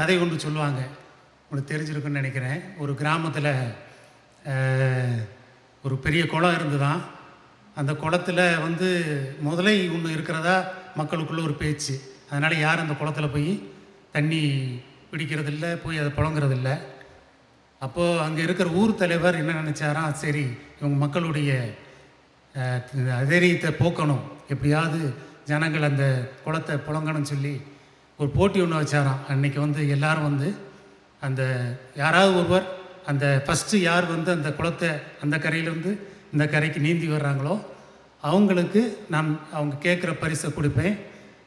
கதை ஒன்று சொல்லுவாங்க, உங்களுக்கு தெரிஞ்சிருக்குன்னு நினைக்கிறேன். ஒரு கிராமத்தில் ஒரு பெரிய குளம் இருந்துதான். அந்த குளத்தில் வந்து முதலை ஒன்று இருக்கிறதா மக்களுக்குள்ள ஒரு பேச்சு. அதனால் யாரும் அந்த குளத்தில் போய் தண்ணி பிடிக்கிறதில்ல, போய் அதை புழங்குறதில்ல. அப்போது அங்கே இருக்கிற ஊர் தலைவர் என்ன நினச்சாராம், சரி இவங்க மக்களுடைய அதைரியத்தை போக்கணும், எப்படியாவது ஜனங்கள் அந்த குளத்தை புழங்கணும்னு சொல்லி ஒரு போட்டி ஒன்று வச்சாராம். அன்றைக்கி வந்து எல்லோரும் வந்து அந்த யாராவது ஒருவர் அந்த ஃபஸ்ட்டு யார் வந்து அந்த குளத்தை அந்த கரையிலேருந்து இந்த கரைக்கு நீந்தி வர்றாங்களோ அவங்களுக்கு நான் அவங்க கேட்குற பரிசை கொடுப்பேன்,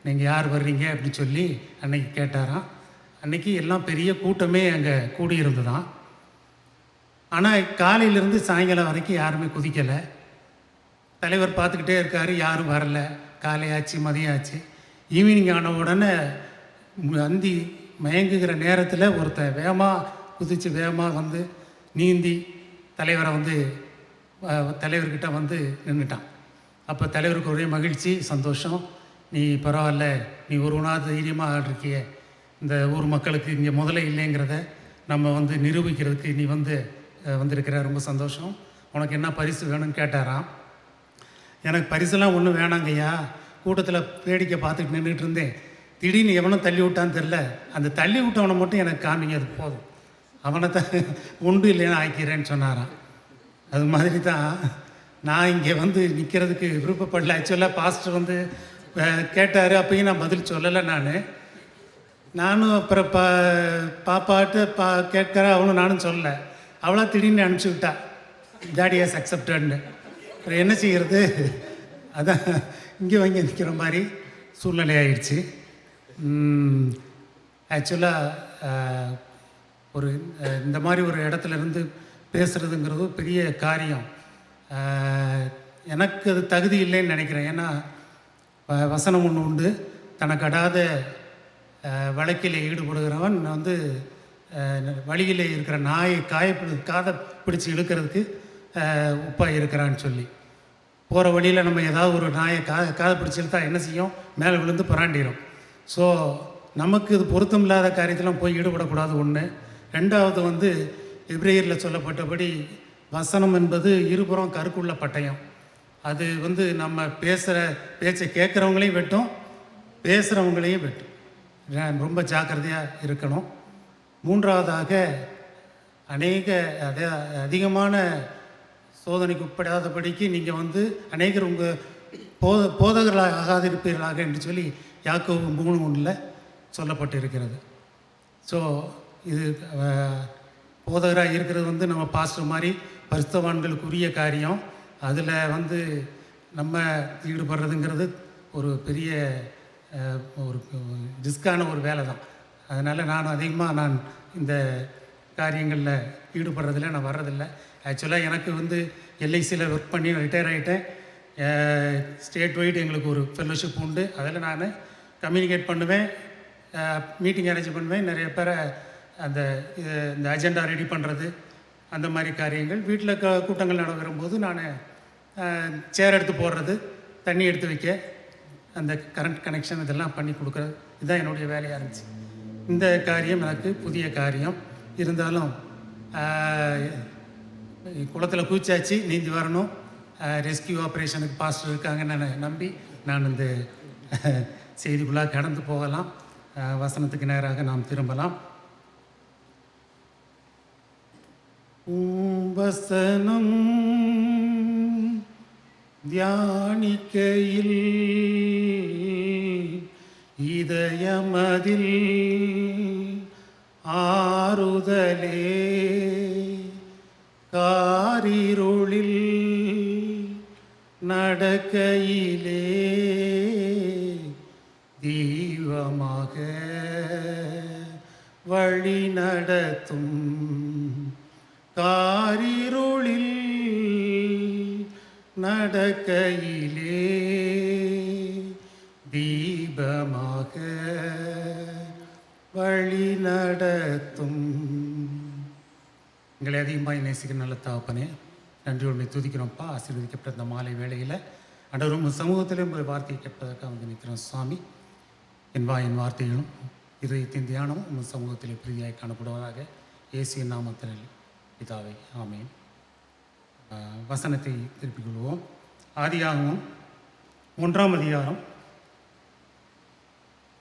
நீங்கள் யார் வர்றீங்க அப்படின்னு சொல்லி அன்றைக்கி கேட்டாராம். அன்றைக்கி எல்லாம் பெரிய கூட்டமே அங்கே கூடியிருந்துதான். ஆனால் காலையிலேருந்து சாயங்காலம் வரைக்கும் யாருமே குதிக்கலை. தலைவர் பார்த்துக்கிட்டே இருக்கார், யாரும் வரல. காலையாச்சு, மதியம் ஆச்சு. ஈவினிங் ஆன உடனே அந்தி மயங்குகிற நேரத்தில் ஒருத்தன் வேகமாக குதித்து வேகமாக வந்து நீந்தி தலைவரை வந்து தலைவர்கிட்ட வந்து நின்றுட்டான். அப்போ தலைவருக்கு ஒரே மகிழ்ச்சி, சந்தோஷம். நீ பரவாயில்ல, நீ ஒருவனாவது தைரியமாக ஆடிருக்கிய, இந்த ஊர் மக்களுக்கு இங்கே முதல்ல இல்லைங்கிறத நம்ம வந்து நிரூபிக்கிறதுக்கு நீ வந்திருக்கிற, ரொம்ப சந்தோஷம். உனக்கு என்ன பரிசு வேணும்னு கேட்டாராம். எனக்கு பரிசுலாம் ஒன்றும் வேணாங்கய்யா, கூட்டத்தில் வேடிக்கை பார்த்துட்டு நின்றுட்டு இருந்தேன், திடீர்னு எவனும் தள்ளி விட்டான்னு தெரில, அந்த தள்ளி விட்டவனை மட்டும் எனக்கு காமிங்க, அது போதும், அவனை தான் உண்டு இல்லைன்னு ஆக்கிறேன்னு சொன்னாராம். அது மாதிரி தான் நான் இங்கே வந்து நிற்கிறதுக்கு விருப்பப்படல. ஆக்சுவலாக பாஸ்டர் வந்து கேட்டார், அப்பயும் நான் பதில் சொல்லலை. நானும் அப்புறம் பாப்பாட்டு கேட்குற அவனும் நானும் சொல்லலை. அவளா திடீர்னு அனுப்பிச்சி விட்டா, டாடி ஹஸ் அக்செப்டட்னு. அப்புறம் என்ன செய்கிறது, அதான் இங்கே வாங்கி நிற்கிற மாதிரி சூழ்நிலை ஆயிடுச்சு. ஆக்சுவலாக ஒரு இந்த மாதிரி ஒரு இடத்துல இருந்து பேசுகிறதுங்கிறது பெரிய காரியம். எனக்கு அது தகுதி இல்லைன்னு நினைக்கிறேன். ஏன்னா வசனம் ஒன்று உண்டு, தனக்கடாத வழக்கில் ஈடுபடுகிறவன் வந்து வழியில் இருக்கிற நாயை காதை பிடிச்சி இழுக்கிறதுக்கு உப்பாக இருக்கிறான்னு சொல்லி. போகிற வழியில் நம்ம ஏதாவது ஒரு நாயை காதை பிடிச்சி இழுத்தா என்ன செய்யும், மேலே விழுந்து புராண்டிடும். ஸோ நமக்கு இது பொருத்தம் இல்லாத காரியத்திலாம் போய் ஈடுபடக்கூடாது. ஒன்று. ரெண்டாவது வந்து எபிரேயரில் சொல்லப்பட்டபடி வசனம் என்பது இருபுறம் கருக்குள்ள பட்டயம். அது வந்து நம்ம பேசுகிற பேச்சை கேட்குறவங்களையும் வெட்டும், பேசுகிறவங்களையும் வெட்டும். ரொம்ப ஜாக்கிரதையாக இருக்கணும். மூன்றாவதாக அதிகமான சோதனைக்கு உட்படாதபடிக்கு நீங்கள் வந்து அநேகர் உங்கள் போதகர்களாக ஆகாதிருப்பீர்களாக என்று சொல்லி யாக்கோபு 3:1 சொல்லப்பட்டு இருக்கிறது. ஸோ இது போதகராக இருக்கிறது வந்து நம்ம பாஸ்டர் மாதிரி பரிசுத்தவான்களுக்குரிய காரியம். அதில் வந்து நம்ம ஈடுபடுறதுங்கிறது ஒரு பெரிய ஒரு ரிஸ்கான ஒரு வேலை தான். அதனால் நான் அதிகமாக இந்த காரியங்களில் ஈடுபடுறதில்லை, நான் வர்றதில்லை. ஆக்சுவலாக எனக்கு வந்து எல்ஐசியில் ஒர்க் பண்ணி ரிட்டையர் ஆகிட்டேன். ஸ்டேட் வைடு எங்களுக்கு ஒரு ஃபெல்லோஷிப் உண்டு. அதில் நான் கம்யூனிகேட் பண்ணுவேன், மீட்டிங் அரேஞ்ச் பண்ணுவேன். நிறைய பேரை இந்த அஜெண்டா ரெடி பண்ணுறது, அந்த மாதிரி காரியங்கள். வீட்டில் கூட்டங்கள் நடக்கிறபோது நான் சேர் எடுத்து போடுறது, தண்ணி எடுத்து வைக்க, அந்த கரண்ட் கனெக்ஷன் இதெல்லாம் பண்ணி கொடுக்குறது, இதுதான் என்னுடைய வேலையாக இருந்துச்சு. இந்த காரியம் எனக்கு புதிய காரியம். இருந்தாலும் குளத்தில் குதிச்சாச்சு, நீந்தி வரணும். ரெஸ்கியூ ஆப்ரேஷனுக்கு பாஸ்டர் இருக்காங்கன்னு நம்பி நான் இந்த செய்திக்குள்ளாக கடந்து போகலாம். வசனத்துக்கு நேராக நாம் திரும்பலாம். வசனம் தியானிக்கையில் இதயமதில் ஆறுதலே, காரிருளில் நடக்கையிலே தீபமாக வழி நடத்தும், காரிருளில் நடக்கையிலே தீபமாக வழி நடத்தும். எங்களை அதிகமாக நேசிக்கிற நல்ல தகப்பனே, நன்றியோடு துதிக்கிறோம்ப்பா. ஆசீர்வதிக்கப்பட்ட இந்த மாலை வேளையில் ஆண்டவர் சமூகத்திலே உங்கள் வார்த்தையை கேட்பதற்காக வந்து நிற்கிறோம் சுவாமி. என் வார்த்தைகளும் இதயத்தின் தியானம் உங்கள் சமூகத்தில் பிரீதியாய் காணப்படுவதாக இயேசுவின் நாமத்தில் பிதாவே ஆமென். வசனத்தை திருப்பிக் கொள்வோம். ஆதியாகமம் 1ஆம் அதிகாரம்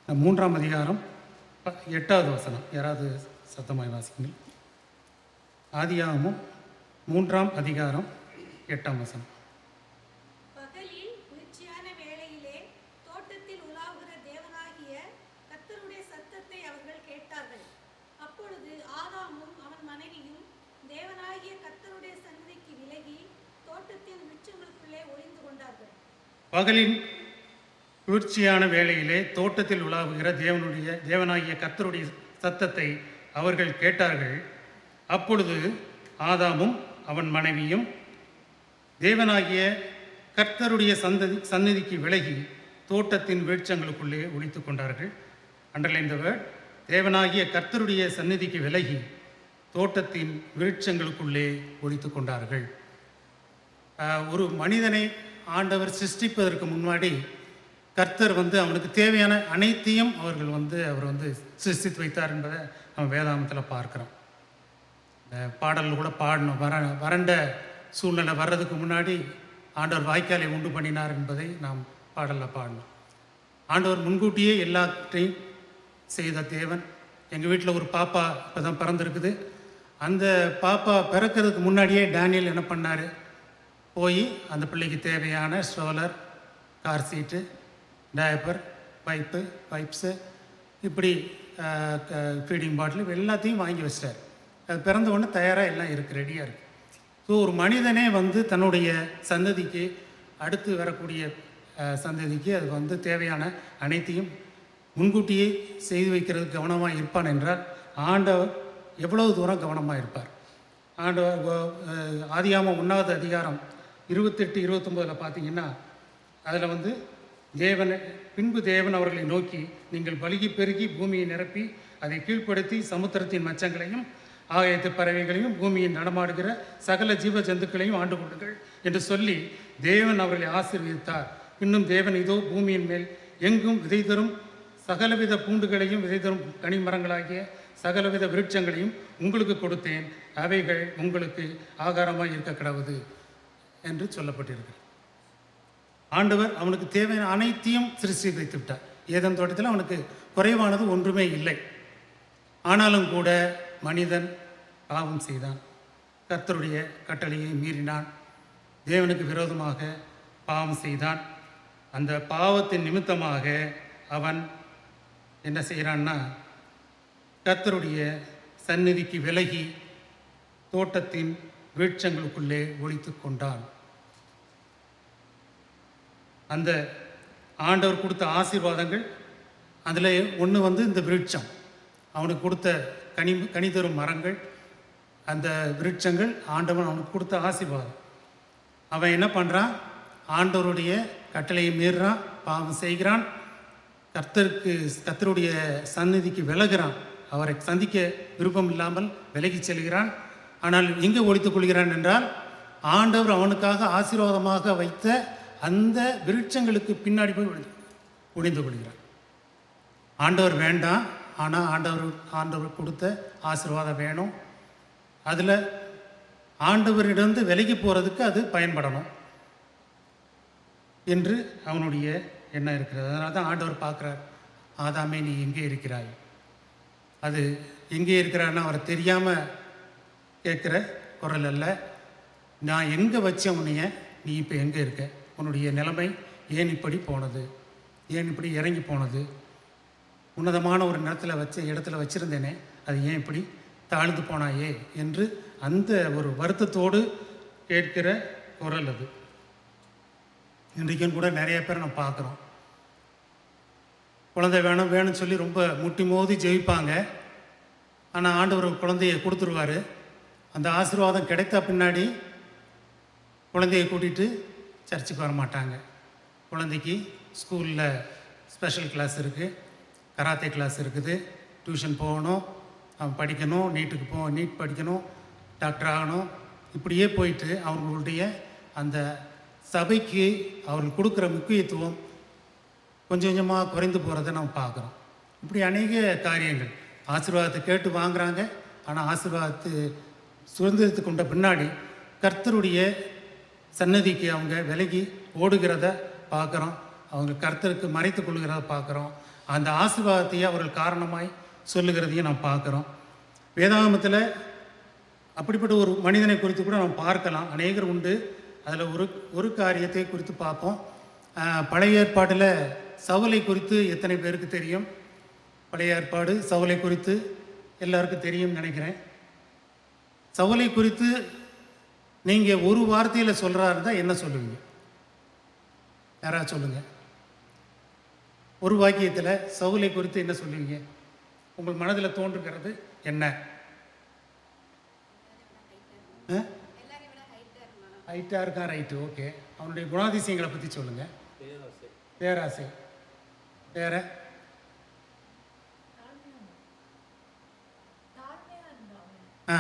3ஆம் அதிகாரம் 8வது வசனம். யாராவது சத்தமாய் வாசிங்கள். ஆதியாகமம் 3ஆம் அதிகாரம் 8ஆம் வசனம். பகலில் குளிர்ச்சியான வேளையிலே தோட்டத்தில் உலாவுகிற தேவனாகிய கர்த்தருடைய சத்தத்தை அவர்கள் கேட்டார்கள். அப்பொழுது ஆதாமும் அவன் மனைவியும் தேவனாகிய கர்த்தருடைய சந்நிதிக்கு விலகி தோட்டத்தின் விருட்சங்களுக்குள்ளே ஒளிந்து கொண்டார்கள். பகலின் குளிர்ச்சியான வேளையிலே தோட்டத்தில் உலாவுகிற தேவனாகிய கர்த்தருடைய சத்தத்தை அவர்கள் கேட்டார்கள். அப்பொழுது ஆதாமும் அவன் மனைவியும் தேவனாகிய கர்த்தருடைய சந்நிதிக்கு விலகி தோட்டத்தின் விருட்சங்களுக்குள்ளே ஒளித்து கொண்டார்கள். அண்டர்லைன் தி வேர்ட். தேவனாகிய கர்த்தருடைய சந்நிதிக்கு விலகி தோட்டத்தின் விருட்சங்களுக்குள்ளே ஒளித்து கொண்டார்கள். ஒரு மனிதனை ஆண்டவர் சிருஷ்டிப்பதற்கு முன்னாடி கர்த்தர் அவனுக்கு தேவையான அனைத்தையும் அவர் சிருஷ்டித்து வைத்தார் என்பதை நம்ம வேதாகமத்தில் பார்க்குறோம். பாடலில் கூட பாடணும். வறண்ட சூழ்நிலை வர்றதுக்கு முன்னாடி ஆண்டவர் வாய்க்காலை உண்டு பண்ணினார் என்பதை நாம் பாடலில் பாடணும். ஆண்டவர் முன்கூட்டியே எல்லாத்தையும் செய்த தேவன். எங்கள் வீட்டில் ஒரு பாப்பா இப்போ தான் பிறந்திருக்குது. அந்த பாப்பா பிறக்கிறதுக்கு முன்னாடியே டேனியல் என்ன பண்ணார், போய் அந்த பிள்ளைக்கு தேவையான ஸ்ட்ரோலர், கார் சீட்டு, டயப்பர், பைப்ஸு, இப்படி ஃபீடிங் பாட்டில் எல்லாத்தையும் வாங்கி வச்சிட்டார். அது பிறந்த உடனே தயாராக எல்லாம் இருக்குது, ரெடியாக இருக்குது. ஸோ ஒரு மனிதனே தன்னுடைய சந்ததிக்கு, அடுத்து வரக்கூடிய சந்ததிக்கு அது தேவையான அனைத்தையும் முன்கூட்டியே செய்து வைக்கிறதுக்கு கவனமாக இருப்பான் என்றால் ஆண்டவர் எவ்வளவு தூரம் கவனமாக இருப்பார். ஆண்டவர் ஆதியாகமம் 1வது அதிகாரம் 28, 29 பார்த்தீங்கன்னா அதில் பின்பு தேவன் அவர்களை நோக்கி, நீங்கள் பலுகி பெருகி பூமியை நிரப்பி அதை கீழ்ப்படுத்தி சமுத்திரத்தின் மச்சங்களையும் ஆகாயத்து பறவைகளையும் பூமியில் நடமாடுகிற சகல ஜீவ ஜந்துக்களையும் ஆண்டு கொள்ளுங்கள் என்று சொல்லி தேவன் அவர்களை ஆசீர்வதித்தார். இன்னும் தேவன் இதோ பூமியின் மேல் எங்கும் விதை தரும் சகலவித பூண்டுகளையும் விதை தரும் கனிமரங்களாகிய சகலவித விருட்சங்களையும் உங்களுக்கு கொடுத்தேன், அவைகள் உங்களுக்கு ஆகாரமாக இருக்க கிடவுது என்று சொல்லப்பட்டிருக்கு. ஆண்டவர் அவனுக்கு தேவையான அனைத்தையும் சிருஷ்டி வைத்து விட்டார். ஏதேன் தோட்டத்தில் அவனுக்கு குறைவானது ஒன்றுமே இல்லை. ஆனாலும் கூட மனிதன் பாவம் செய்தான், கர்த்தருடைய கட்டளையை மீறினான், தேவனுக்கு விரோதமாக பாவம் செய்தான். அந்த பாவத்தின் நிமித்தமாக அவன் என்ன செய்கிறான்னா, கர்த்தருடைய சந்நிதிக்கு விலகி தோட்டத்தின் விருட்சங்களுக்குள்ளே ஒளித்து கொண்டான். அந்த ஆண்டவர் கொடுத்த ஆசீர்வாதங்கள் அதில் ஒன்று இந்த விருட்சம், அவனுக்கு கொடுத்த கனி தரும் மரங்கள், அந்த விருட்சங்கள் ஆண்டவன் அவனுக்கு கொடுத்த ஆசீர்வாதம். அவன் என்ன பண்ணுறான், ஆண்டவருடைய கட்டளையை மீறுறான், பாவம் செய்கிறான், கர்த்தருடைய சந்நிதிக்கு விலகிறான், அவரை சந்திக்க விருப்பம் இல்லாமல் விலகி செல்கிறான். ஆனால் எங்கே ஒழித்துக் கொள்கிறான் என்றால், ஆண்டவர் அவனுக்காக ஆசீர்வாதமாக வைத்த அந்த விருட்சங்களுக்கு பின்னாடி போய் ஒளிந்து கொள்கிறான். ஆண்டவர் வேண்டாம், ஆனால் ஆண்டவர் கொடுத்த ஆசீர்வாதம் வேணும். அதில் ஆண்டவரிடந்து விலகி போகிறதுக்கு அது பயன்படணும் என்று அவனுடைய எண்ணம் இருக்கிறது. அதனால தான் ஆண்டவர் பார்க்குறார், ஆதாமே நீ எங்கே இருக்கிறாய். அது எங்கே இருக்கிறான்னா அவரை தெரியாமல் கேட்குற குரல் அல்ல. நான் எங்கே வச்சேன் உன்னைய, நீ இப்போ எங்கே இருக்க, உன்னுடைய நிலைமை ஏன் இப்படி போனது, ஏன் இப்படி இறங்கி போனது, உன்னதமான ஒரு இடத்துல வச்சுருந்தேனே, அது ஏன் இப்படி தாழ்ந்து போனாயே என்று அந்த ஒரு வருத்தத்தோடு கேட்கிற குரல் அது. இன்றைக்கும் கூட நிறைய பேர் நம்ம பார்க்குறோம், குழந்தை வேணும்னு சொல்லி ரொம்ப முட்டி மோதி ஜெயிப்பாங்க. ஆனால் ஆண்டவர் குழந்தையை கொடுத்துருவார். அந்த ஆசீர்வாதம் கிடைத்த பின்னாடி குழந்தையை கூட்டிகிட்டு சர்ச்சுக்கு வர மாட்டாங்க. குழந்தைக்கு ஸ்கூலில் ஸ்பெஷல் கிளாஸ் இருக்குது, கராத்தே கிளாஸ் இருக்குது, டியூஷன் போகணும், அவன் படிக்கணும், நீட் படிக்கணும், டாக்டர் ஆகணும், இப்படியே போயிட்டு அவங்களுடைய அந்த சபைக்கு அவர்கள் கொடுக்குற முக்கியத்துவம் கொஞ்சம் கொஞ்சமாக குறைந்து போகிறத நம்ம பார்க்குறோம். இப்படி அநேக காரியங்கள். ஆசீர்வாதத்தை கேட்டு வாங்குறாங்க. ஆனால் ஆசீர்வாதத்தை சுதந்திரத்து கொண்ட பின்னாடி கர்த்தருடைய சன்னதிக்கு அவங்க விலகி ஓடுகிறத பார்க்குறோம். அவங்க கர்த்தருக்கு மறைத்து கொள்கிறத பார்க்குறோம். அந்த ஆசீர்வாதத்தையே அவர்கள் காரணமாய் சொல்லுகிறதையும் நாம் பார்க்குறோம். வேதாகமத்தில் அப்படிப்பட்ட ஒரு மனிதனை குறித்து கூட நாம் பார்க்கலாம். அநேகர் உண்டு. அதில் ஒரு காரியத்தை குறித்து பார்ப்போம். பழைய ஏற்பாட்டில் சவுலை குறித்து எத்தனை பேருக்கு தெரியும்? பழைய ஏற்பாடு சவுலை குறித்து எல்லாருக்கும் தெரியும்னு நினைக்கிறேன். சவுலை குறித்து நீங்கள் ஒரு வார்த்தையில் சொல்கிறா இருந்தால் என்ன சொல்லுவீங்க? யாராவது சொல்லுங்கள். ஒரு வாக்கியத்தில் சவுலை குறித்து என்ன சொல்லுவீங்க? உங்கள் மனதில் தோன்றுகிறது என்ன? ஹைட்டாக இருக்கான், ரைட்டு, ஓகே. அவனுடைய குணாதிசயங்களை பற்றி சொல்லுங்கள். பேராசை. வேற? ஆ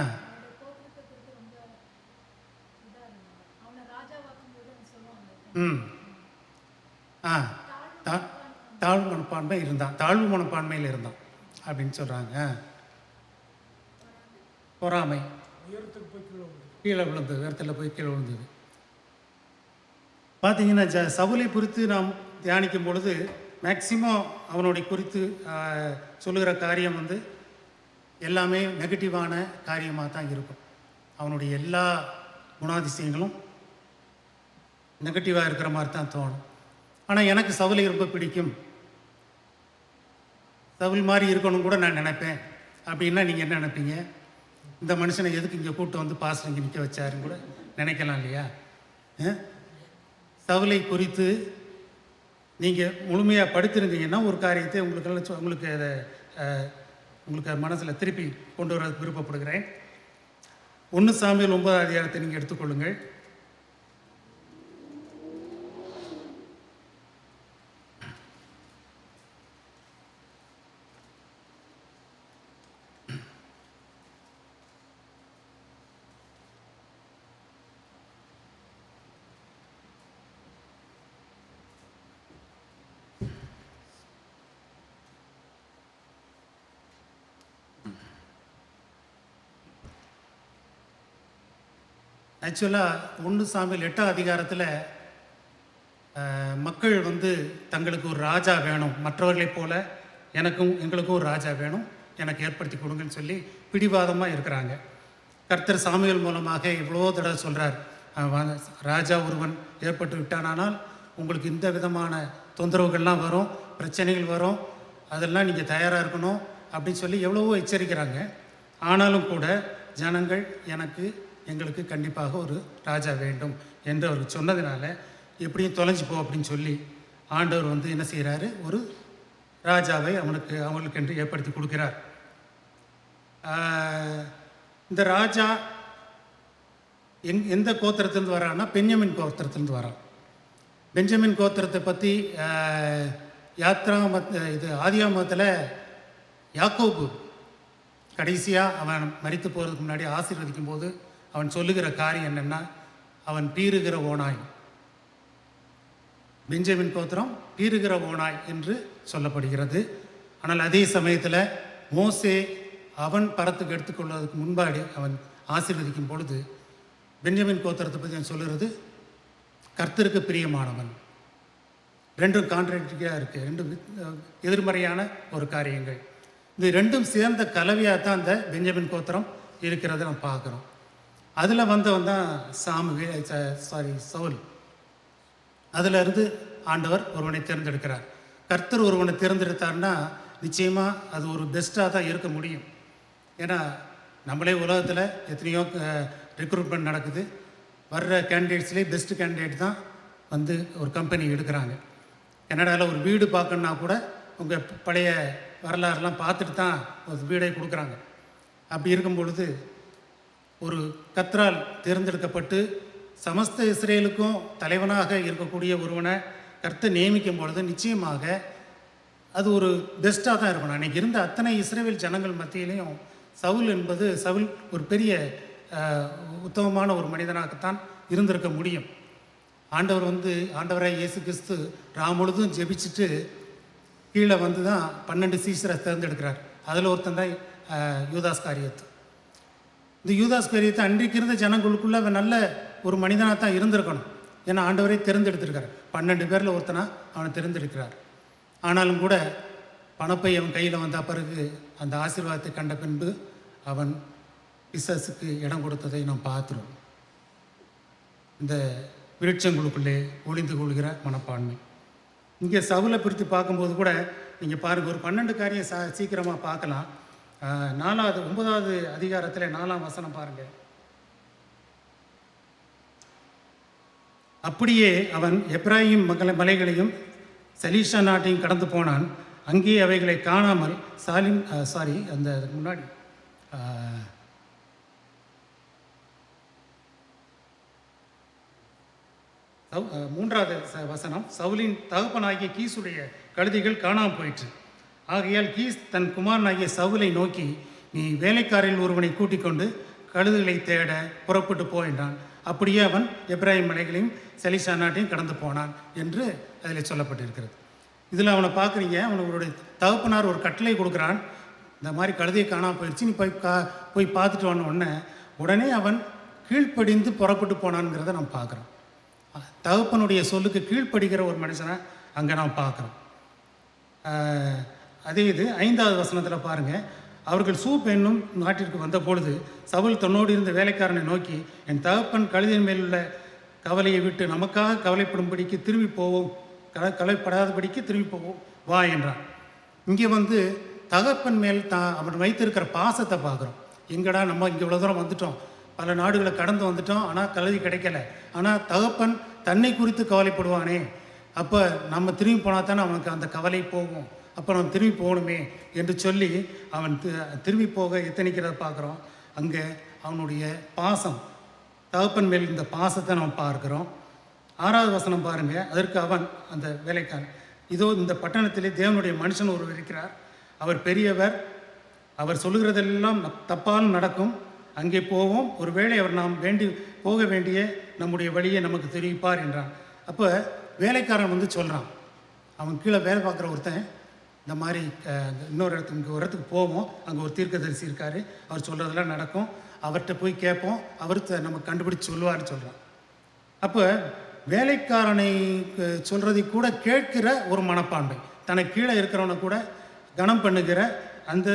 ம் ஆ தாழ்வு மனப்பான்மை இருந்தான், தாழ்வு மனப்பான்மையில் இருந்தான் அப்படின்னு சொல்கிறாங்க. பொறாமை, கீழே விழுந்தது, உயரத்தில் போய் கீழே விழுந்தது. பார்த்தீங்கன்னா சவுலை குறித்து நாம் தியானிக்கும் பொழுது மேக்சிமம் அவனுடைய குறித்து சொல்லுகிற காரியம் வந்து எல்லாமே நெகட்டிவான காரியமாக தான் இருக்கும். அவனுடைய எல்லா குணாதிசயங்களும் நெகட்டிவாக இருக்கிற மாதிரி தான் தோணும். ஆனால் எனக்கு சவுலை ரொம்ப பிடிக்கும், சவுல் மாதிரி இருக்கணும் கூட நான் நினைப்பேன். அப்படின்னா நீங்கள் என்ன நினைப்பீங்க? இந்த மனுஷனை எதுக்கு இங்கே கூப்பிட்டு வந்து பாஸ்டர் இங்கே நிற்க வச்சாருன்னு கூட நினைக்கலாம் இல்லையா? சவுலை குறித்து நீங்கள் முழுமையாக படித்திருந்தீங்கன்னா ஒரு காரியத்தை உங்களுக்கு அதை உங்களுக்கு மனசில் திருப்பி கொண்டு வரதுக்கு விருப்பப்படுகிறேன். 1 சாமுவேல் 9ஆம் அதிகாரத்தை நீங்கள் எடுத்துக்கொள்ளுங்கள். ஆக்சுவலாக 1 சாமுவேல் 8ஆம் அதிகாரத்தில் மக்கள் வந்து தங்களுக்கு ஒரு ராஜா வேணும், மற்றவர்களைப் போல எங்களுக்கும் ஒரு ராஜா வேணும், எனக்கு ஏற்படுத்தி கொடுங்கன்னு சொல்லி பிடிவாதமாக இருக்கிறாங்க. கர்த்தர் சாமுவேல் மூலமாக இவ்வளோ தடவை சொல்கிறார், ராஜா ஒருவன் ஏற்பட்டு விட்டானால் உங்களுக்கு இந்த விதமான தொந்தரவுகள்லாம் வரும், பிரச்சனைகள் வரும், அதெல்லாம் நீங்கள் தயாராக இருக்கணும் அப்படின்னு சொல்லி எவ்வளவோ எச்சரிக்கிறாங்க. ஆனாலும் கூட ஜனங்கள் எங்களுக்கு கண்டிப்பாக ஒரு ராஜா வேண்டும் என்று அவருக்கு சொன்னதுனால எப்படியும் தொலைஞ்சு போ அப்படின்னு சொல்லி ஆண்டவர் வந்து என்ன செய்கிறாரு? ஒரு ராஜாவை அவங்களுக்கு என்று ஏற்படுத்தி கொடுக்கிறார். இந்த ராஜா எந்த கோத்திரத்திலிருந்து வரான்னா பென்யமின் கோத்திரத்திலிருந்து வரான். பெஞ்சமின் கோத்திரத்தை பற்றி ஆதியாகமத்தில் யாக்கோபு கடைசியாக அவன் மரித்து போகிறதுக்கு முன்னாடி ஆசீர்வதிக்கும் போது அவன் சொல்லுகிற காரியம் என்னென்னா, அவன் பீறுகிற ஓனாய், பெஞ்சமின் கோத்திரம் பீறுகிற ஓனாய் என்று சொல்லப்படுகிறது. ஆனால் அதே சமயத்தில் மோசே அவன் பரத்துக்கு எடுத்துக்கொள்வதற்கு முன்பாடி அவன் ஆசீர்வதிக்கும் பொழுது பெஞ்சமின் கோத்திரத்தை பற்றி அவன் சொல்லுறது கர்த்தருக்கு பிரியமானவன். ரெண்டும் கான்ட்ராக்டிக்காக இருக்குது, ரெண்டும் எதிர்மறையான ஒரு காரியங்கள். இது ரெண்டும் சேர்ந்த கலவையாக தான் அந்த பெஞ்சமின் கோத்திரம் இருக்கிறத நம்ம பார்க்குறோம். அதில் வந்தவன் தான் சவுல். அதிலிருந்து ஆண்டவர் ஒருவனை தேர்ந்தெடுக்கிறார். கர்த்தர் ஒருவனை தேர்ந்தெடுத்தார்னா நிச்சயமாக அது ஒரு பெஸ்ட்டாக தான் இருக்க முடியும். ஏன்னா நம்மளே உலகத்தில் எத்தனையோ ரெக்ரூட்மெண்ட் நடக்குது. வர்ற கேண்டிடேட்ஸ்லேயே பெஸ்ட்டு கேண்டிடேட் தான் வந்து ஒரு கம்பெனி எடுக்கிறாங்க. கனடாவில் ஒரு வீடு பார்க்கணுன்னா கூட உங்கள் பழைய வரலாறுலாம் பார்த்துட்டு தான் ஒரு வீடை கொடுக்குறாங்க. அப்படி இருக்கும் பொழுது ஒரு கர்த்தரால் தேர்ந்தெடுக்கப்பட்டு சமஸ்த இஸ்ரேலுக்கும் தலைவனாக இருக்கக்கூடிய ஒருவனை கர்த்தர் நியமிக்கும் பொழுது நிச்சயமாக அது ஒரு பெஸ்ட்டாக தான் இருக்கணும். அன்றைக்கி இருந்த அத்தனை இஸ்ரேல் ஜனங்கள் மத்தியிலையும் சவுல் ஒரு பெரிய உத்தமமான ஒரு மனிதனாகத்தான் இருந்திருக்க முடியும். ஆண்டவராக இயேசு கிறிஸ்து முழுதும் ஜெபிச்சுட்டு கீழே வந்து தான் 12 சீசரை தேர்ந்தெடுக்கிறார். அதில் ஒருத்தன் தான் யூதாஸ் காரியத்து. இந்த யூதாஸ் காரியத்தை அன்றைக்கு இருந்த ஜனங்களுக்குள்ளே அவன் நல்ல ஒரு மனிதனாக தான் இருந்திருக்கணும். ஏன்னா ஆண்டவரே தேர்ந்தெடுத்திருக்கார். 12 பேரில் ஒருத்தனாக அவனை தேர்ந்தெடுக்கிறார். ஆனாலும் கூட பணப்பை அவன் கையில் வந்த பிறகு அந்த ஆசீர்வாதத்தை கண்ட பின்பு அவன் பிசாசுக்கு இடம் கொடுத்ததை நாம் பார்த்துருவோம். இந்த விருட்சங்களுக்குள்ளே ஒளிந்து கொள்கிற மனப்பான்மை. இங்கே சவுலை பிரித்து பார்க்கும்போது கூட நீங்கள் பாருங்கள், ஒரு 12 காரியம் சீக்கிரமாக பார்க்கலாம். 9வது அதிகாரத்தில் 4ஆம் வசனம் பாருங்கள். அப்படியே அவன் எப்ராயிம் மலைகளையும் சலீஷா நாட்டையும் கடந்து போனான். அங்கே அவைகளை காணாமல் அந்த முன்னாடி 3வது வசனம், சவுலின் தகப்பனாகிய கீசுடைய கழுதைகள் காணாமல் போயிற்று. ஆகையால் கீஸ் தன் குமாரனாகிய சவுலை நோக்கி, நீ வேலைக்காரில் ஒருவனை கூட்டிக் கொண்டு கழுதுகளை தேட புறப்பட்டு போ என்றான். அப்படியே அவன் எப்ராயிம் மலைகளையும் சலீஷா நாட்டையும் கடந்து போனான் என்று அதில் சொல்லப்பட்டிருக்கிறது. இதில் அவனை பார்க்குறீங்க, அவனுடைய தகப்பனார் ஒரு கட்டளை கொடுக்குறான். இந்த மாதிரி கழுதையை காணாமல் போயிடுச்சு, நீ போய் பார்த்துட்டு வந்த உடனே அவன் கீழ்ப்படிந்து புறப்பட்டு போனான்ங்கிறத நம்ம பார்க்குறோம். தகப்பனுடைய சொல்லுக்கு கீழ்ப்படுகிற ஒரு மனுஷனை அங்கே நாம் பார்க்குறோம். அதே இது 5வது வசனத்தில் பாருங்கள். அவர்கள் சூப் என்னும் நாட்டிற்கு வந்த பொழுது சவுல் தன்னோடு இருந்த வேலைக்காரனை நோக்கி, என் தகப்பன் கழுதியின் மேலுள்ள கவலையை விட்டு நமக்காக கவலைப்படும்படிக்கு திரும்பி போவோம், கவலைப்படாதபடிக்கு திரும்பி போவோம் வா என்றான். இங்கே வந்து தகப்பன் மேல் அவன் வைத்திருக்கிற பாசத்தை பார்க்குறோம். எங்கடா நம்ம இங்கே இவ்வளோ தூரம் வந்துட்டோம், பல நாடுகளை கடந்து வந்துட்டோம், ஆனால் கழுதி கிடைக்கல. ஆனால் தகப்பன் தன்னை குறித்து கவலைப்படுவானே, அப்போ நம்ம திரும்பி போனால் தானே அவனுக்கு அந்த கவலை போகும், அப்போ நம்ம திரும்பி போகணுமே என்று சொல்லி அவன் திரும்பி போக எத்தனைக்கிறத பார்க்குறோம். அங்கே அவனுடைய பாசம், தகப்பன் மேல் இந்த பாசத்தை நாம் பார்க்குறோம். 6வது வசனம் பாருங்கள். அதற்கு அவன் அந்த வேலைக்காரன், இதோ இந்த பட்டணத்திலே தேவனுடைய மனுஷன் ஒருவர் இருக்கிறார், அவர் பெரியவர், அவர் சொல்லுகிறதெல்லாம் தப்பாலும் நடக்கும், அங்கே போவோம், ஒருவேளை அவர் நாம் போக வேண்டிய நம்முடைய வழியை நமக்கு தெரிவிப்பார் என்றான். அப்போ வேலைக்காரன் வந்து சொல்கிறான், அவன் கீழே வேலை பார்க்குற ஒருத்தன், இந்த மாதிரி இன்னொரு இடத்துக்கு போவோம், அங்கே ஒரு தீர்க்கதரிசி இருக்கார், அவர் சொல்கிறதெல்லாம் நடக்கும், அவர்கிட்ட போய் கேட்போம், அவர் நம்ம கண்டுபிடிச்சி சொல்லுவார்னு சொல்கிறான். அப்போ வேலைக்காரனை சொல்கிறதை கூட கேட்கிற ஒரு மனப்பான்மை, தனக்கு கீழே இருக்கிறவனை கூட கனம் பண்ணுகிற அந்த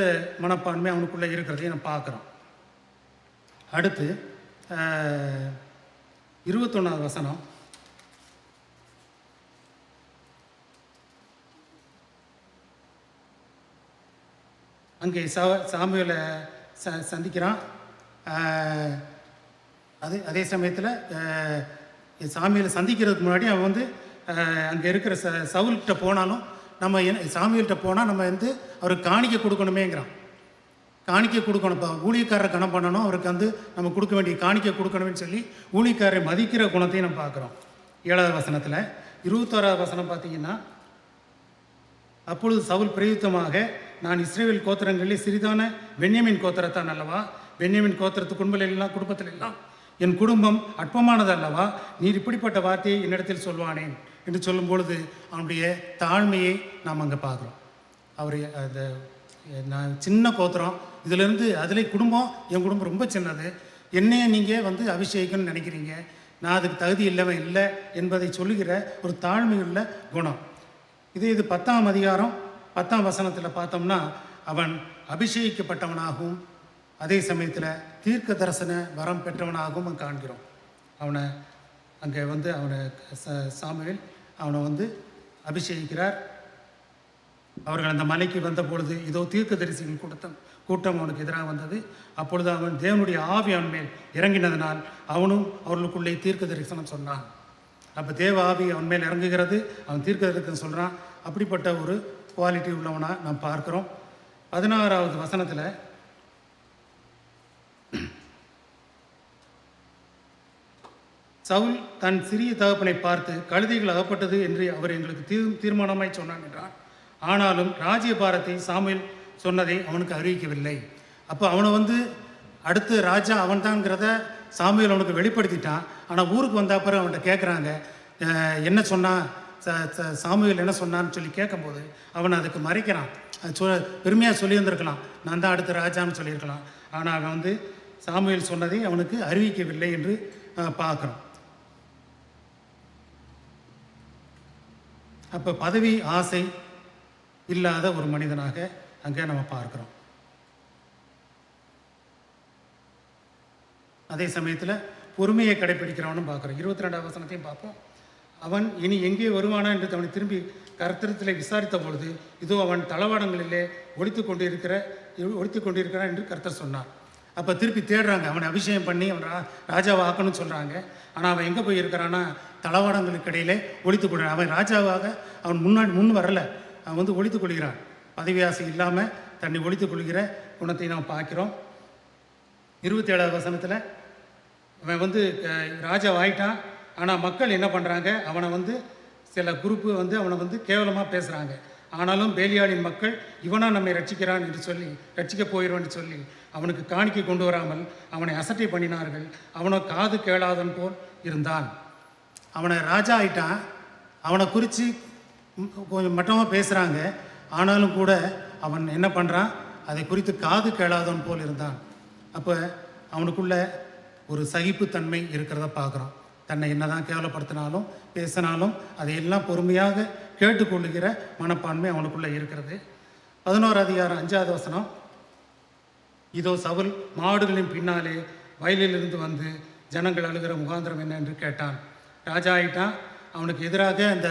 மனப்பான்மை அவனுக்குள்ளே இருக்கிறதையும் நம்ம பார்க்குறோம். அடுத்து 21வது வசனம். அங்கே சாமுவேலை சந்திக்கிறான். அதே சமயத்தில் சாமுவேலை சந்திக்கிறதுக்கு முன்னாடி அவன் வந்து அங்கே இருக்கிற சவுல்கிட்ட போனாலும் நம்ம சாமுவேல்கிட்ட போனால் நம்ம வந்து அவருக்கு காணிக்கை கொடுக்கணுமேங்கிறான். காணிக்கை கொடுக்கணும், இப்போ ஊழியக்காரரை கணம் பண்ணணும், அவருக்கு வந்து நம்ம கொடுக்க வேண்டிய காணிக்கை கொடுக்கணும்னு சொல்லி ஊழியக்காரரை மதிக்கிற குணத்தையும் நம்ம பார்க்குறோம். 7வது வசனத்தில். 21வது வசனம் பார்த்தீங்கன்னா, அப்பொழுது சவுல் பிரயுத்தமாக, நான் இஸ்ரவேல் கோத்திரங்களில் சிறிதான பென்யமீன் கோத்திரத்தான் அல்லவா, பென்யமீன் கோத்திரத்து குடும்பத்தில் எல்லாம் என் குடும்பம் அற்பமானது அல்லவா, நீர் இப்படிப்பட்ட வார்த்தையை என்னிடத்தில் சொல்வானேன் என்று சொல்லும் பொழுது அவனுடைய தாழ்மையை நாம் அங்கே பார்க்குறோம். அவர் அந்த நான் சின்ன கோத்திரம், இதிலேருந்து அதிலே குடும்பம், என் குடும்பம் ரொம்ப சின்னது, என்னையே நீங்கள் வந்து அபிஷேகம்னு நினைக்கிறீங்க, நான் அதுக்கு தகுதி இல்லை என்பதை சொல்லுகிற ஒரு தாழ்மையுள்ள குணம். இது 10ஆம் அதிகாரம் 10ஆம் வசனத்தில் பார்த்தோம்னா, அவன் அபிஷேகிக்கப்பட்டவனாகவும் அதே சமயத்தில் தீர்க்க தரிசன வரம் பெற்றவனாகவும் காண்கிறோம். அவனை அங்கே வந்து சாமுவேல் அவனை வந்து அபிஷேகிக்கிறார். அவர்கள் அந்த மலைக்கு வந்த பொழுது இதோ தீர்க்கதரிசியின் கூட்டம் அவனுக்கு எதிராக வந்தது. அப்பொழுது அவன் தேவனுடைய ஆவி அவன் மேல் இறங்கினதனால் அவனும் அவர்களுக்குள்ளே தீர்க்க தரிசனம் சொன்னான். அப்போ தேவ ஆவி அவன் மேல் இறங்குகிறது, அவன் தீர்க்க தரிசனம் சொல்கிறான். அப்படிப்பட்ட ஒரு குவாலிட்டி உள்ளவனாக நாம் பார்க்குறோம். 16வது வசனத்தில், சவுல் தன் சிறிய தகப்பனை பார்த்து, கழுதைகள் அகப்பட்டது என்று அவர் எங்களுக்கு தீர்மானமாய் சொன்னான் என்றான். ஆனாலும் ராஜ்யபாரத்தை சாமுவேல் சொன்னதை அவனுக்கு அறிவிக்கவில்லை. அப்போ அவனை வந்து அடுத்து ராஜா அவன் தான்ங்கிறத சாமுவேல் அவனுக்கு வெளிப்படுத்திட்டான். ஆனால் ஊருக்கு வந்த பிறகு அவன்கிட்ட கேட்குறாங்க, என்ன சொன்னால் சாமுவேல் என்ன சொன்னான்னு சொல்லி கேட்கும்போது அவன் அதுக்கு மறைக்கிறான். அது பெருமையாக சொல்லியிருந்திருக்கலாம், நான் தான் அடுத்த ராஜான்னு சொல்லியிருக்கலாம். ஆனால் அவன் வந்து சாமுவேல் சொன்னதை அவனுக்கு அறிவிக்கவில்லை என்று பார்க்குறோம். அப்போ பதவி ஆசை இல்லாத ஒரு மனிதனாக அங்கே நம்ம பார்க்குறோம். அதே சமயத்தில் பொறுமையை கடைப்பிடிக்கிறவனும் பார்க்குறோம். 22ஆம் வசனத்தையும் பார்ப்போம். அவன் இனி எங்கே வருவானா என்று அவனை திரும்பி கர்த்தரிடத்தில் விசாரித்த பொழுது இதோ அவன் தளவாடங்களிலே ஒழித்து கொண்டிருக்கிறான் என்று கர்த்தர் சொன்னார். அப்போ திருப்பி தேடுறாங்க, அவனை அபிஷேகம் பண்ணி அவன் ராஜாவை ஆக்கணும்னு சொல்கிறாங்க. ஆனால் அவன் எங்கே போய் இருக்கிறான்னா தளவாடங்களுக்கு இடையிலே ஒழித்து கொள்கிறான். அவன் ராஜாவாக அவன் முன் வரலை, அவன் வந்து ஒழித்து கொள்கிறான். பதவி ஆசை இல்லாமல் தன்னை ஒழித்து கொள்கிற குணத்தை நாம் பார்க்கிறோம். 27ஆவது வசனத்தில் அவன் வந்து ராஜாவாயிட்டான். ஆனால் மக்கள் என்ன பண்ணுறாங்க, அவனை வந்து சில குரூப்பு வந்து அவனை வந்து கேவலமாக பேசுகிறாங்க. ஆனாலும் பேலியாளின் மக்கள் இவனா நம்மை ரட்சிக்கிறான் என்று சொல்லி ரட்சிக்கப் போயிடுவான்னு சொல்லி அவனுக்கு காணிக்கை கொண்டு வராமல் அவனை அசட்டை பண்ணினார்கள். அவனோ காது கேளாதன் போல் இருந்தான். அவனை ராஜா ஆயிட்டான், அவனை குறித்து கொஞ்சம் மட்டமாக பேசுகிறாங்க. ஆனாலும் கூட அவன் என்ன பண்ணுறான், அதை குறித்து காது கேளாதவன் போல் இருந்தான். அப்போ அவனுக்குள்ள ஒரு சகிப்புத்தன்மை இருக்கிறத பார்க்குறோம். தன்னை என்னதான் கேவலப்படுத்தினாலும் பேசினாலும் அதையெல்லாம் பொறுமையாக கேட்டுக்கொள்ளுகிற மனப்பான்மை அவனுக்குள்ளே இருக்கிறது. 11 அதிகாரம் 5வது வசனம், இதோ சவுல் மாடுகளின் பின்னாலே வயலிலிருந்து வந்து ஜனங்கள் அழுகிற முகாந்திரம் என்ன என்று கேட்டான். ராஜா ஆயிட்டான். அவனுக்கு எதிராக அந்த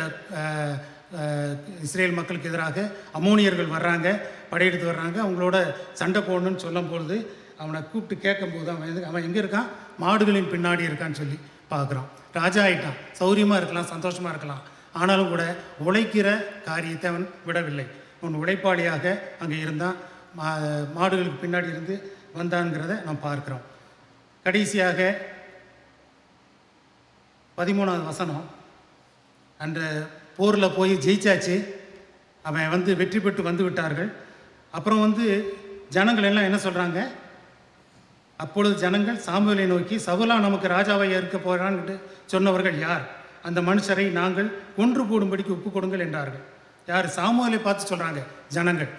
இஸ்ரேல் மக்களுக்கு எதிராக அம்மோனியர்கள் வர்றாங்க, படையெடுத்து வர்றாங்க. அவங்களோட சண்டை போடணும்னு சொல்லும்பொழுது அவனை கூப்பிட்டு கேட்கும்போது அவன் எங்கே இருக்கான், மாடுகளின் பின்னாடி இருக்கான்னு சொல்லி பார்க்குறான். ராஜா ஆகிட்டான், சௌரியமாக இருக்கலாம், சந்தோஷமாக இருக்கலாம். ஆனாலும் கூட உழைக்கிற காரியத்தை அவன் விடவில்லை. அவன் உழைப்பாளியாக அங்கே இருந்தான், மாடுகளுக்கு பின்னாடி இருந்து வந்தான்ங்கிறத நாம் பார்க்குறோம். கடைசியாக 13வது வசனம், அந்த போரில் போய் ஜெயிச்சாச்சு, அவன் வந்து வெற்றி பெற்று வந்து விட்டார்கள். அப்புறம் வந்து ஜனங்கள் எல்லாம் என்ன சொல்கிறாங்க, அப்பொழுது ஜனங்கள் சாமுவேலை நோக்கி சவுலா நமக்கு ராஜாவை ஏற்க போகிறான்னு சொன்னவர்கள் யார், அந்த மனுஷரை நாங்கள் கொன்று போடும்படிக்கு ஒப்பு கொடுங்கள் என்றார்கள். யார், சாமுவேலை பார்த்து சொல்கிறாங்க ஜனங்கள்.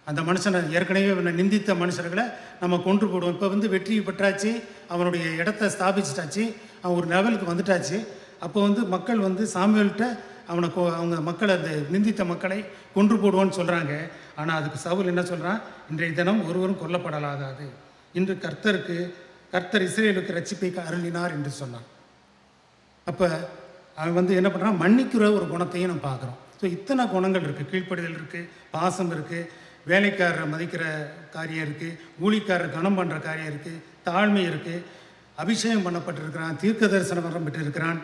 அந்த மனுஷனை ஏற்கனவே நிந்தித்த மனுஷர்களை நம்ம கொன்று போடுவோம். இப்போ வந்து வெற்றி பெற்றாச்சு, அவனுடைய இடத்த ஸ்தாபிச்சிட்டாச்சு, அவன் ஒரு லெவலுக்கு வந்துட்டாச்சு. அப்போ வந்து மக்கள் வந்து சாமுவேல்கிட்ட அவங்க மக்களை, அந்த நிந்தித்த மக்களை கொன்று போடுவோன்னு சொல்கிறாங்க. ஆனால் அதுக்கு சவுல் என்ன சொல்கிறான், இன்றைய தினம் ஒருவரும் கொல்லப்படலாகாது, இன்று கர்த்தர் இஸ்ரேலுக்கு ரட்சிப்பை அருளினார் என்று சொன்னான். அப்போ அவன் வந்து என்ன பண்ணுறான், மன்னிக்கிற ஒரு குணத்தையும் நம்ம பார்க்குறோம். ஸோ இத்தனை குணங்கள் இருக்குது. கீழ்ப்படிதல் இருக்குது, பாசம் இருக்குது, வேலைக்காரரை மதிக்கிற காரியம் இருக்குது, ஊழிக்காரர் கனம் பண்ணுற காரியம் இருக்குது, தாழ்மை இருக்குது, அபிஷேகம் பண்ணப்பட்டிருக்கிறான், தீர்க்க தரிசனம் வரம் பெற்றிருக்கிறான்,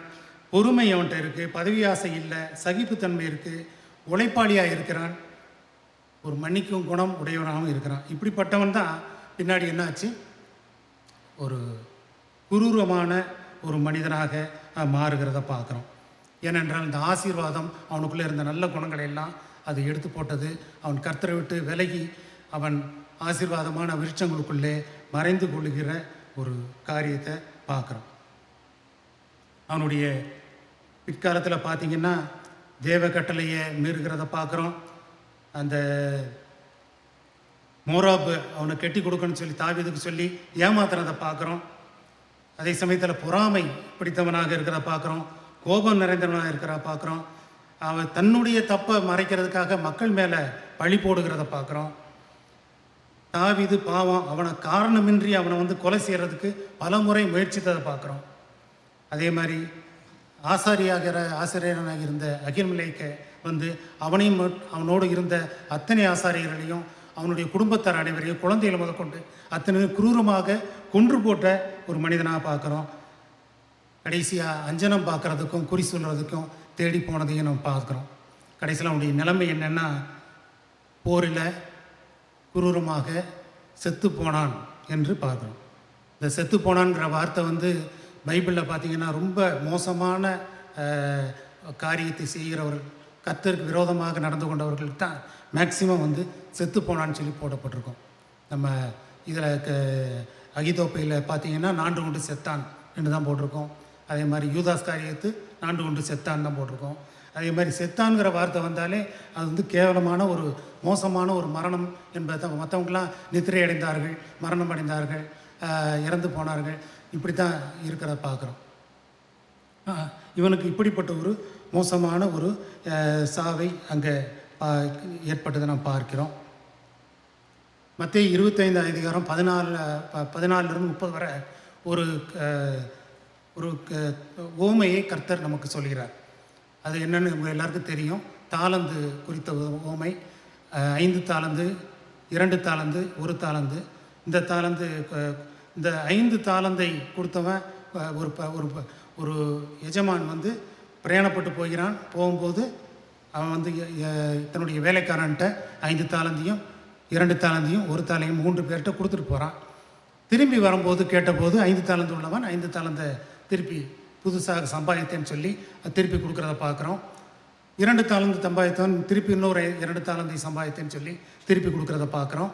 பொறுமை அவன்கிட்ட இருக்குது, பதவி ஆசை இல்லை, சகிப்புத்தன்மை இருக்குது, உழைப்பாளியாக இருக்கிறான், ஒரு மன்னிக்கும் குணம் உடையவனாகவும் இருக்கிறான். இப்படிப்பட்டவன் தான் பின்னாடி என்னாச்சு, ஒரு குரூரமான ஒரு மனிதனாக மாறுகிறத பார்க்குறோம். ஏனென்றால் இந்த ஆசீர்வாதம் அவனுக்குள்ளே இருந்த நல்ல குணங்களை எல்லாம் அது எடுத்து போட்டது. அவன் கர்த்தரை விட்டு விலகி அவன் ஆசீர்வாதமான விருட்சங்களுக்குள்ளே மறைந்து கொள்ளுகிற ஒரு காரியத்தை பார்க்குறோம். அவனுடைய பிற்காலத்தில் பார்த்திங்கன்னா தேவ கட்டளையை மீறுகிறத பார்க்குறோம். அந்த மோராபு அவனை கெட்டி கொடுக்கணும்னு சொல்லி தாவீதுக்கு சொல்லி ஏமாத்துறதை பார்க்குறோம். அதே சமயத்தில் பொறாமை பிடித்தவனாக இருக்கிறத பார்க்குறோம், கோபம் நிறைந்தவனாக இருக்கிறத பார்க்குறோம். அவன் தன்னுடைய தப்பை மறைக்கிறதுக்காக மக்கள் மேலே பழி போடுகிறத பார்க்குறோம். தாவீது பாவம், அவனை காரணமின்றி அவனை வந்து கொலை செய்கிறதுக்கு பல முறை முயற்சித்ததை பார்க்குறோம். அதே மாதிரி ஆசிரியராக இருந்த அகில்மலேக்க வந்து அவனையும் அவனோடு இருந்த அத்தனை ஆசாரியர்களையும் அவனுடைய குடும்பத்தார் அனைவரையும் குழந்தைகளை முதற்கொண்டு அத்தனை குரூரமாக கொன்று போட்ட ஒரு மனிதனாக பார்க்குறோம். கடைசியாக அஞ்சனம் பார்க்குறதுக்கும் குறி சொல்கிறதுக்கும் தேடி போனதையும் நம்ம பார்க்குறோம். கடைசியில் அவனுடைய நிலைமை என்னென்னா, போரில் குரூரமாக செத்து போனான் என்று பார்க்குறோம். இந்த செத்து போனான்ங்கிற வார்த்தை வந்து பைபிளில் பார்த்திங்கன்னா ரொம்ப மோசமான காரியத்தை செய்கிறவர்கள், கர்த்தருக்கு விரோதமாக நடந்து கொண்டவர்களுக்கு தான் மேக்சிமம் வந்து செத்து போனான்னு சொல்லி போடப்பட்டிருக்கோம். நம்ம இதில் அகிதோப்பையில் பார்த்திங்கன்னா நாண்டு கொண்டு செத்தான் என்று தான் போட்டிருக்கோம். அதே மாதிரி யூதாஸ் காரியத்து நாண்டு கொண்டு செத்தான் தான் போட்டிருக்கோம். அதே மாதிரி செத்தான்கிற வார்த்தை வந்தாலே அது வந்து கேவலமான ஒரு மோசமான ஒரு மரணம் என்பதை மற்றவங்களாம் நித்திரை அடைந்தார்கள், மரணம் அடைந்தார்கள், இறந்து போனார்கள், இப்படி தான் இருக்கிறத பார்க்குறோம். இவனுக்கு இப்படிப்பட்ட ஒரு மோசமான ஒரு சாவை அங்கே ஏற்பட்டதை நாம் பார்க்கிறோம். மத்தேயு 25 அதிகாரம் 14 30 வரை ஒரு ஓமையை கர்த்தர் நமக்கு சொல்கிறார். அது என்னன்னு உங்கள் எல்லாருக்கும் தெரியும். தாளந்து குறித்த ஓமை. 5 தாளந்து, 2 தாளந்து, 1 தாளந்து. இந்த 5 தாளந்தை கொடுத்தவன் ஒரு எஜமான் வந்து பிரயாணப்பட்டு போகிறான். போகும்போது அவன் வந்து தன்னுடைய வேலைக்காரன்ட்ட 5 தாளந்தையும் 2 தாளந்தையும் 1 தாளையும் 3 பேர்கிட்ட கொடுத்துட்டு போகிறான். திரும்பி வரும்போது கேட்டபோது 5 தாளந்து உள்ளவன் 5 தாளந்தை திருப்பி புதுசாக சம்பாதித்தேன்னு சொல்லி திருப்பி கொடுக்குறத பார்க்குறோம். 2 தாளந்து சம்பாதித்தவன் திருப்பி இன்னொரு 2 தாளந்தை சம்பாதித்தேன்னு சொல்லி திருப்பி கொடுக்குறத பார்க்குறோம்.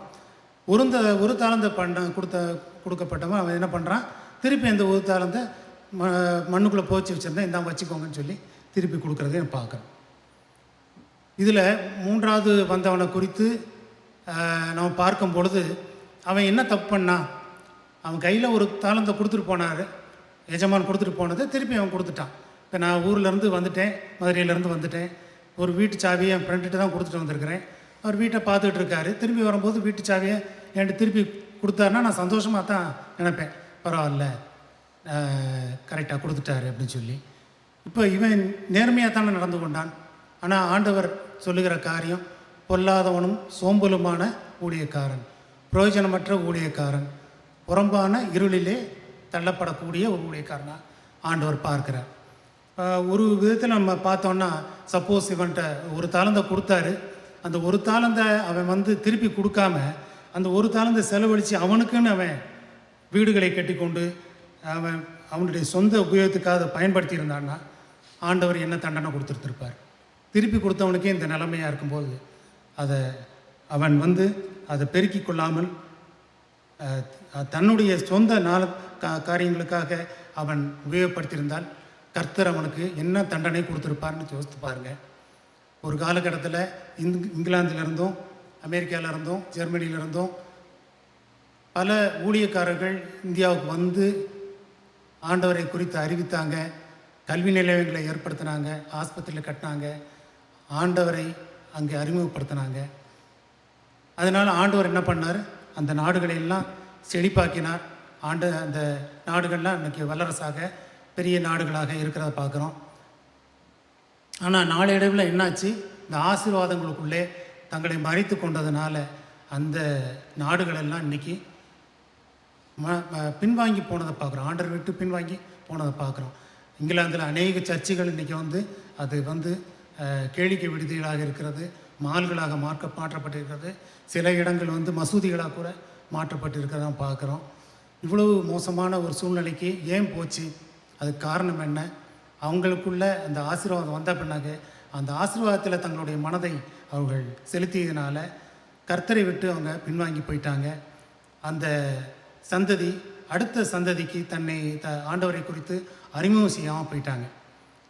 ஒரு தாளந்தை கொடுக்கப்பட்டவன் அவன் என்ன பண்ணுறான், திருப்பி அந்த 1 தாளந்தை மண்ணுக்குள்ளே போச்சு வச்சுருந்தேன், இந்தாங்க வச்சுக்கோங்கன்னு சொல்லி திருப்பி கொடுக்குறதையும் பார்க்குறோம். இதில் 3வது வந்தவனை குறித்து நம்ம பார்க்கும் பொழுது அவன் என்ன தப்பு பண்ணான். அவன் கையில் ஒரு தாளந்தை கொடுத்துட்டு போனார், எஜமான் கொடுத்துட்டு போனதை திருப்பி அவன் கொடுத்துட்டான். இப்போ நான் ஊர்லேருந்து வந்துட்டேன், மதுரையிலேருந்து வந்துட்டேன், ஒரு வீட்டு சாவியை என் ஃப்ரெண்டுகிட்ட தான் கொடுத்துட்டு வந்திருக்கிறேன். அவர் வீட்டை பார்த்துக்கிட்டு இருக்காரு. திரும்பி வரும்போது வீட்டு சாவியை என்கிட்ட திருப்பி கொடுத்தாருன்னா நான் சந்தோஷமாக தான் நினைப்பேன், பரவாயில்ல கரெக்டாக கொடுத்துட்டாரு அப்படின்னு சொல்லி. இப்போ இவன் நேர்மையாக தானே நடந்து கொண்டான். ஆனால் ஆண்டவர் சொல்லுகிற காரியம், பொல்லாதவனும் சோம்பலுமான ஊழியக்காரன், பிரயோஜனமற்ற ஊழியக்காரன், புறம்பான இருளிலே தள்ளப்படக்கூடிய ஒரு ஊழியக்காரனாக ஆண்டவர் பார்க்கிறார். ஒரு விதத்தில் நம்ம பார்த்தோன்னா, சப்போஸ் இவன்கிட்ட 1 தாளந்தை கொடுத்தாரு, அந்த 1 தாளந்தை அவன் வந்து திருப்பி கொடுக்காம அந்த 1 தாளந்தை செலவழித்து அவனுக்குன்னு அவன் வீடுகளை கட்டிக்கொண்டு அவனுடைய சொந்த உபயோகத்துக்காக அதை பயன்படுத்தி இருந்தான்னா ஆண்டவர் என்ன தண்டனை கொடுத்துருப்பார். திருப்பி கொடுத்தவனுக்கே இந்த நிலைமையாக இருக்கும்போது அவன் வந்து அதை பெருக்கி கொள்ளாமல் தன்னுடைய சொந்த காரியங்களுக்காக அவன் உபயோகப்படுத்தியிருந்தால் கர்த்தர் அவனுக்கு என்ன தண்டனை கொடுத்துருப்பார்னு யோசித்து பாருங்கள். ஒரு காலகட்டத்தில் இங்கிலாந்திலிருந்தும் அமெரிக்காவிலிருந்தும் ஜெர்மனியிலிருந்தும் பல ஊழியக்காரர்கள் இந்தியாவுக்கு வந்து ஆண்டவரை குறித்து அறிவித்தாங்க, கல்வி நிலையங்களை ஏற்படுத்தினாங்க, ஆஸ்பத்திரியில் கட்டினாங்க, ஆண்டவரை அங்கே அறிமுகப்படுத்தினாங்க. அதனால் ஆண்டவர் என்ன பண்ணார், அந்த நாடுகளை எல்லாம் செழிப்பாக்கினார். அந்த நாடுகள்லாம் இன்றைக்கி வல்லரசாக பெரிய நாடுகளாக இருக்கிறத பார்க்குறோம். ஆனால் நாளடைவில் என்னாச்சு, இந்த ஆசீர்வாதங்களுக்குள்ளே தங்களை மறைத்து கொண்டதுனால அந்த நாடுகளெல்லாம் இன்றைக்கி பின்வாங்கி போனதை பார்க்குறோம். ஆண்டவர் விட்டு பின்வாங்கி போனதை பார்க்குறோம். இங்கிலாந்தில் அநேக சர்ச்சுகள் இன்றைக்கி வந்து அது வந்து கேளிக்கை விடுதிகளாக இருக்கிறது, மால்களாக மாற்றப்பட்டிருக்கிறது, சில இடங்கள் வந்து மசூதிகளாக கூட மாற்றப்பட்டிருக்கிறதா பார்க்குறோம். இவ்வளவு மோசமான ஒரு சூழ்நிலைக்கு ஏன் போச்சு, அதுக்கு காரணம் என்ன? அவங்களுக்குள்ள அந்த ஆசீர்வாதம் வந்த பின்னாக அந்த ஆசீர்வாதத்தில் தங்களுடைய மனதை அவர்கள் செலுத்தியதுனால கர்த்தரை விட்டு அவங்க பின்வாங்கி போயிட்டாங்க. அந்த சந்ததி அடுத்த சந்ததிக்கு தன்னை ஆண்டவரை குறித்து அறிமுகம் செய்யாமல் போயிட்டாங்க.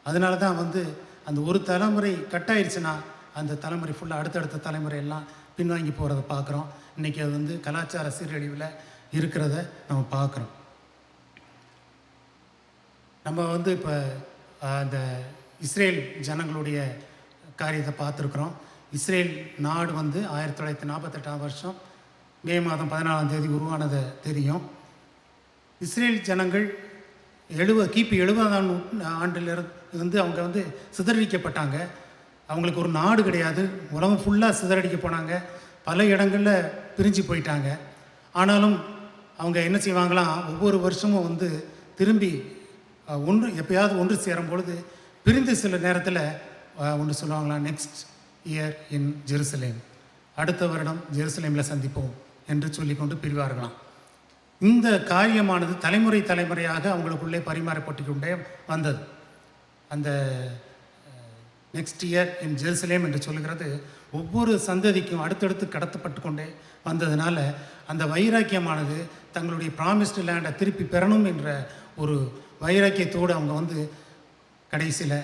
அதனால தான் வந்து அந்த ஒரு தலைமுறை கட்டாயிருச்சுன்னா அந்த தலைமுறை ஃபுல்லாக அடுத்தடுத்த தலைமுறையெல்லாம் பின்வாங்கி போகிறத பார்க்குறோம். இன்றைக்கி அது வந்து கலாச்சார சீரழிவில் இருக்கிறத நம்ம பார்க்குறோம். நம்ம வந்து இப்போ அந்த இஸ்ரேல் ஜனங்களுடைய காரியத்தை பார்த்துருக்குறோம். இஸ்ரேல் நாடு வந்து 1948ஆம் வருஷம் மே மாதம் 14ஆம் தேதி உருவானதை தெரியும். இஸ்ரேல் ஜனங்கள் கிபி 70ஆம் ஆண்டிலிருந்து வந்து அவங்க வந்து சிதறடிக்கப்பட்டாங்க. அவங்களுக்கு ஒரு நாடு கிடையாது, உலகம் ஃபுல்லாக சிதறடிக்க போனாங்க, பல இடங்களில் பிரிஞ்சு போயிட்டாங்க. ஆனாலும் அவங்க என்ன செய்வாங்களாம், ஒவ்வொரு வருஷமும் வந்து திரும்பி எப்பயாவது ஒன்று சேரும் பொழுது பிரிந்து சில நேரத்தில் ஒன்று சொல்லுவாங்களாம், நெக்ஸ்ட் இயர் இன் ஜெருசலேம், அடுத்த வருடம் ஜெருசலேமில் சந்திப்போம் என்று சொல்லிக்கொண்டு பிரிவார்களாம். இந்த காரியமானது தலைமுறையாக அவங்களுக்குள்ளே பரிமாறப்பட்டு கொண்டே வந்தது. அந்த நெக்ஸ்ட் இயர் இன் ஜெருசலேம் என்று சொல்லுகிறது ஒவ்வொரு சந்ததிக்கும் அடுத்தடுத்து கடத்தப்பட்டு கொண்டே வந்ததுனால அந்த வைராக்கியமானது தங்களுடைய ப்ராமிஸ்டு லேண்டை திருப்பி பெறணும் என்ற ஒரு வைராக்கியத்தோடு அவங்க வந்து கடைசியில்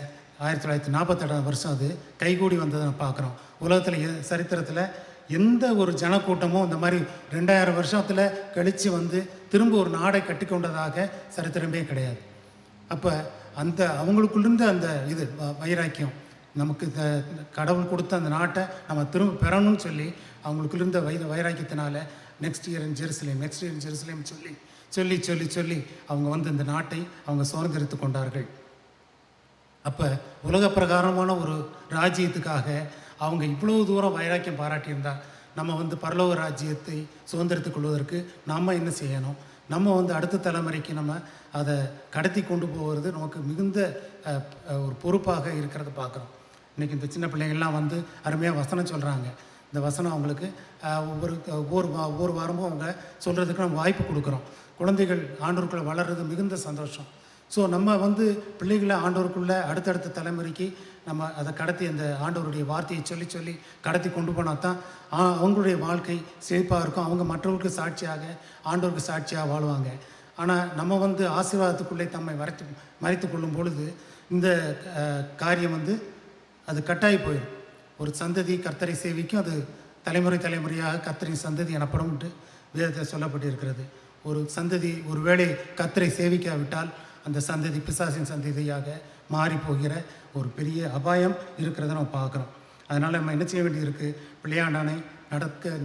1947 வருஷம் அது கைகூடி வந்ததை நம்ம பார்க்குறோம். உலகத்தில் சரித்திரத்தில் எந்த ஒரு ஜனக்கூட்டமும் இந்த மாதிரி 2000 வருஷத்தில் கழித்து வந்து திரும்ப ஒரு நாடை கட்டி கொண்டதாக சரித்திரமே கிடையாது. அப்போ அந்த அவங்களுக்குள்ளிருந்த அந்த இது வைராக்கியம், நமக்கு கடவுள் கொடுத்த அந்த நாட்டை நம்ம திரும்ப பெறணும்னு சொல்லி அவங்களுக்குள்ளிருந்த வைராக்கியத்தினால நெக்ஸ்ட் இயர் இன் ஜெருசலேம் சொல்லி சொல்லி சொல்லி சொல்லி அவங்க வந்து இந்த நாட்டை அவங்க சுதந்திரித்து கொண்டார்கள். அப்போ உலக பிரகாரமான ஒரு ராஜ்யத்துக்காக அவங்க இவ்வளவு தூரம் வைராக்கியம் பாராட்டியிருந்தால் நம்ம வந்து பரலோக ராஜ்யத்தை சுதந்திரத்துக் கொள்வதற்கு நம்ம என்ன செய்யணும்? நம்ம வந்து அடுத்த தலைமுறைக்கு நம்ம அதை கடத்தி கொண்டு போகிறது நமக்கு மிகுந்த ஒரு பொறுப்பாக இருக்கிறத பார்க்குறோம். இன்றைக்கி இந்த சின்ன பிள்ளைங்கள்லாம் வந்து அருமையாக வசனம் சொல்கிறாங்க. இந்த வசனம் அவங்களுக்கு ஒவ்வொரு வாரமும் அவங்க சொல்கிறதுக்கு நம்ம வாய்ப்பு கொடுக்குறோம். குழந்தைகள் ஆண்டவருக்குள்ளே வளர்கிறது மிகுந்த சந்தோஷம். ஸோ நம்ம வந்து பிள்ளைகளை ஆண்டவருக்குள்ளே அடுத்தடுத்த தலைமுறைக்கு நம்ம அதை கடத்தி அந்த ஆண்டவருடைய வார்த்தையை சொல்லி சொல்லி கடத்தி கொண்டு போனால் தான் அவங்களுடைய வாழ்க்கை செழிப்பாக இருக்கும். அவங்க மற்றவர்களுக்கு சாட்சியாக ஆண்டவருக்கு சாட்சியாக வாழ்வாங்க. ஆனால் நம்ம வந்து ஆசீர்வாதத்துக்குள்ளே தம்மை மறைத்து கொள்ளும் பொழுது இந்த காரியம் வந்து அது கட்டாயி போயிடும். ஒரு சந்ததி கர்த்தரை சேவிக்கும், அது தலைமுறையாக கர்த்தரின் சந்ததி எனப்படும் என்று வேதத்தில் சொல்லப்பட்டிருக்கிறது. ஒரு சந்ததி ஒரு வேளை கர்த்தரை சேவிக்காவிட்டால் அந்த சந்ததி பிசாசின் சந்ததியாக மாறி போகிற ஒரு பெரிய அபாயம் இருக்கிறத நம்ம பார்க்குறோம். அதனால் நம்ம என்ன செய்ய வேண்டியிருக்கு? பிள்ளையாண்டானை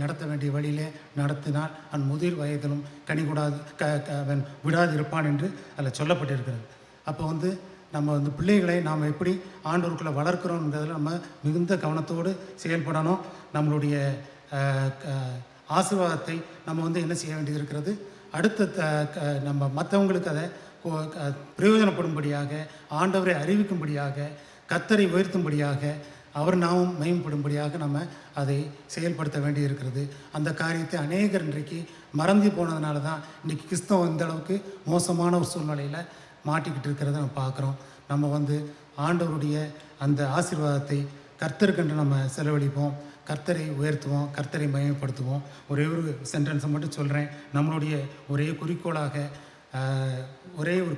நடத்த வேண்டிய வழியிலே நடத்தினால் அவன் முதிர் வயதிலும் கனி கூடாது அவன் விடாது இருப்பான் என்று அதில் சொல்லப்பட்டிருக்கிறது. அப்போ வந்து நம்ம வந்து பிள்ளைகளை நாம் எப்படி ஆண்டவருக்குள்ளே வளர்க்குறோங்கிறதுல நம்ம மிகுந்த கவனத்தோடு செயல்படணும். நம்மளுடைய ஆசீர்வாதத்தை நம்ம வந்து என்ன செய்ய வேண்டியது இருக்கிறது? அடுத்த நம்ம மற்றவங்களுக்கு அதை பிரயோஜனப்படும்படியாக, ஆண்டவரை அறிவிக்கும்படியாக, கர்த்தரை உயர்த்தும்படியாக, அவர் நாமும் மேம்படும்படியாக நம்ம அதை செயல்படுத்த வேண்டி இருக்கிறது. அந்த காரியத்தை அநேகர் இன்றைக்கு மறந்து போனதுனால தான் இன்றைக்கி கிறிஸ்தவம் இந்த அளவுக்கு மோசமான ஒரு சூழ்நிலையில் மாட்டிக்கிட்டு இருக்கிறத நம்ம பார்க்குறோம். நம்ம வந்து ஆண்டவருடைய அந்த ஆசீர்வாதத்தை கர்த்தருக்கென்று நம்ம செலவழிப்போம், கர்த்தரை உயர்த்துவோம், கர்த்தரை மகிமைப்படுத்துவோம். ஒரே ஒரு சென்டென்ஸை மட்டும் சொல்கிறேன். நம்மளுடைய ஒரே குறிக்கோளாக ஒரே ஒரு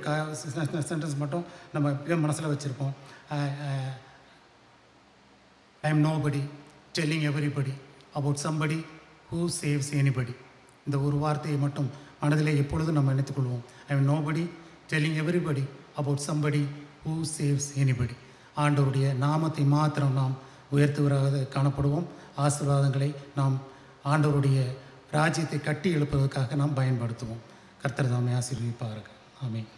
சென்டென்ஸ் மட்டும் நம்ம மனசில் வச்சுருப்போம். I am nobody telling everybody about somebody who saves anybody. இந்த ஒரு வார்த்தையை மட்டும் மனதிலே எப்பொழுதும் நம்ம நினைத்துக்கொள்வோம். I am nobody telling everybody about somebody who saves anybody. ஆண்டவருடைய நாமத்தை மாத்திரம் நாம் உயர்த்துவராக காணப்படுவோம். ஆசீர்வாதங்களை நாம் ஆண்டவருடைய ராஜ்யத்தை கட்டி எழுப்பதற்காக நாம் பயன்படுத்துவோம். கர்த்தர் தாமே ஆசீர்வதிப்பார்கள். ஆமென்.